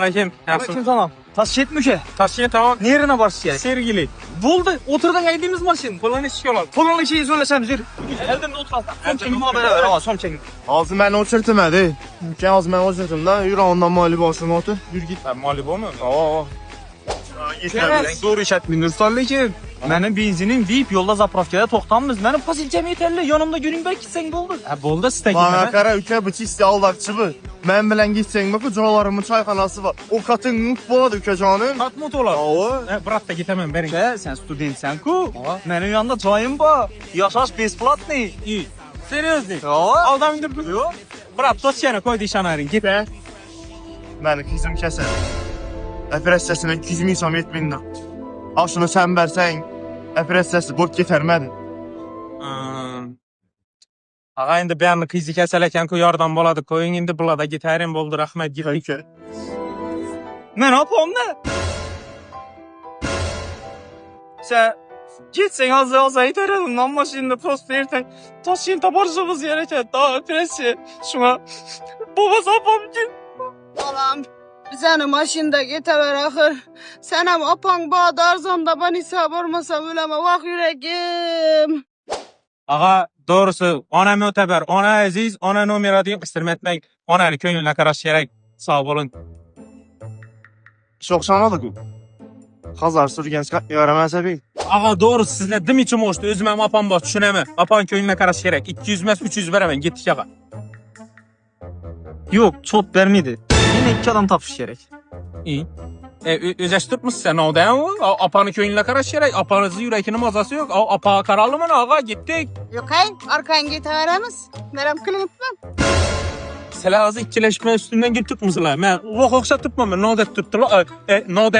Aleyküm. Aleyküm tamam. Taşıyet müşe. Taşıyın tamam. Nerine varış gerek? Sergili. Buldu. Oturdun geldiğimiz maşın. Falan istiyorlar. Polanlı şeyi söylesem zür. Elden otur. Son çekim haber ver ama son çekim. Ağzı mən o çırtmadı. Ki ağzı mən o çırtımda yürü ondan mali başına otur. Yürü git. Ben mağlup olmuyor mu? Aa. Zor işetmin Nursallıcığım. Benim benzinim deyip yolda zapravkada toxtanmız. Benim fasilcem yeterli. Yanımda günün belki sen buldu. Ha bolda site Bana gitmeme. kara ülke bıçı isti aldakçı. Mən bilən gitsen bak curalarımın çayxanası var. O katın mutboğa dökə canım. Katmut olar. Aa. Bırak da gitmem benim. Sen studentsen ku. Benim yanında çayım var. Yaşas besplatный. İyi. Seriozli. Aa. Aldam indir. Yok. Bırak dosyana koy dişan arın. Git. Məni kızım kəsən. Əfrəs səsinə 200 min sam etmin. Aşını sən bərsən. Əfrəs səsi bot getərmədin. Ağa indi beyanlı kıyızı keseleken ku yardan boladı. Koyun indi bulada gitarin boldu rahmet gittik. Peki. Ben yapam ne? Sen gitsen az yeterim lan maşininde post verirsen taşıyın tabarcımız gereken daha ötesi şuna baba sapam git. Balam, seni maşında getiver ahır. Senem apan bağda arzanda ben hesap olmasam öleme bak yüreğim. Ağa doğrusu ona müteber, ona aziz, ona numara diyeyim istirme etmek. Ona köyüne karşı gerek. Sağ olun. Çox şanalı bu. Xazar sürgənç yaramazsa bil. Ağa doğrusu sizle dim içim hoştu. Özüme apan boş düşüneme. Apan köyüne karşı gerek. 200 mes 300 veremem. Gittik ağa. Yok çok vermedi. Yine iki adam tapış gerek. İyi. Özeş tutmuş sen o değil mi? Apanın köyüne karşı gerek. Apanızın yüreğinin mazası yok. Apa kararlı mı ağa gittik. Yok hayır, arkan getiveremiz. Merem kılınıtmam. Silahınızı ikileşme üstünden gittik mızıla. Ben okşa tutmam ben. Ne oldu tuttular. Ne oldu?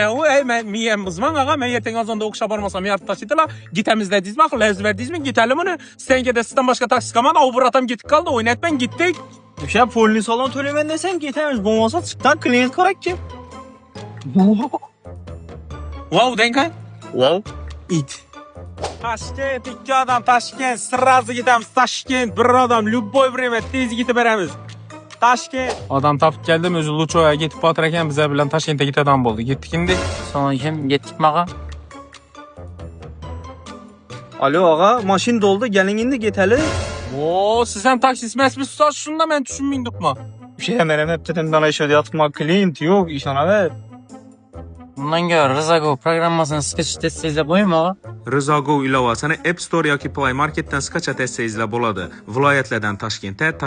Ben miyem mızman ağa. Ben yeten azonda okşa barmasam yardım taşıdılar. Gitemizde dizmek. Lez verdiniz mi? Gidelim onu. Sen de sizden başka taksi kalmadı. O buratam gittik kaldı. Oynatmen gittik. Düşen polini salon tölemen desen getiremiz. Bu masa çıktan klient karak ki. Wow denka. Wow. İt. Taşkent, iki adam Taşkent. Sırası gidemiz Taşkent. Bir adam любой время tez gidip beremiz. Taşkent. Adam tapıp geldim özü Luço'ya gitip batırırken bize bilen Taşkent'e git adam buldu. Gittik indi. Sonra hem gittik mağa. Alo ağa, maşin doldu. Gelin indi geteli. Oo, sizden taksi mesmi susar şunu da ben düşünmeyindik mi? Bir şey hemen hep dedim bana işe yatma klient yok iş ona ver. Bundan göre Rızago programmasını sıkış desteğiyle koyayım ağa. Rızago ilovasini App Store yoki Play Marketdan skачать etsangizlar bo'ladi. Viloyatlardan Toshkentga,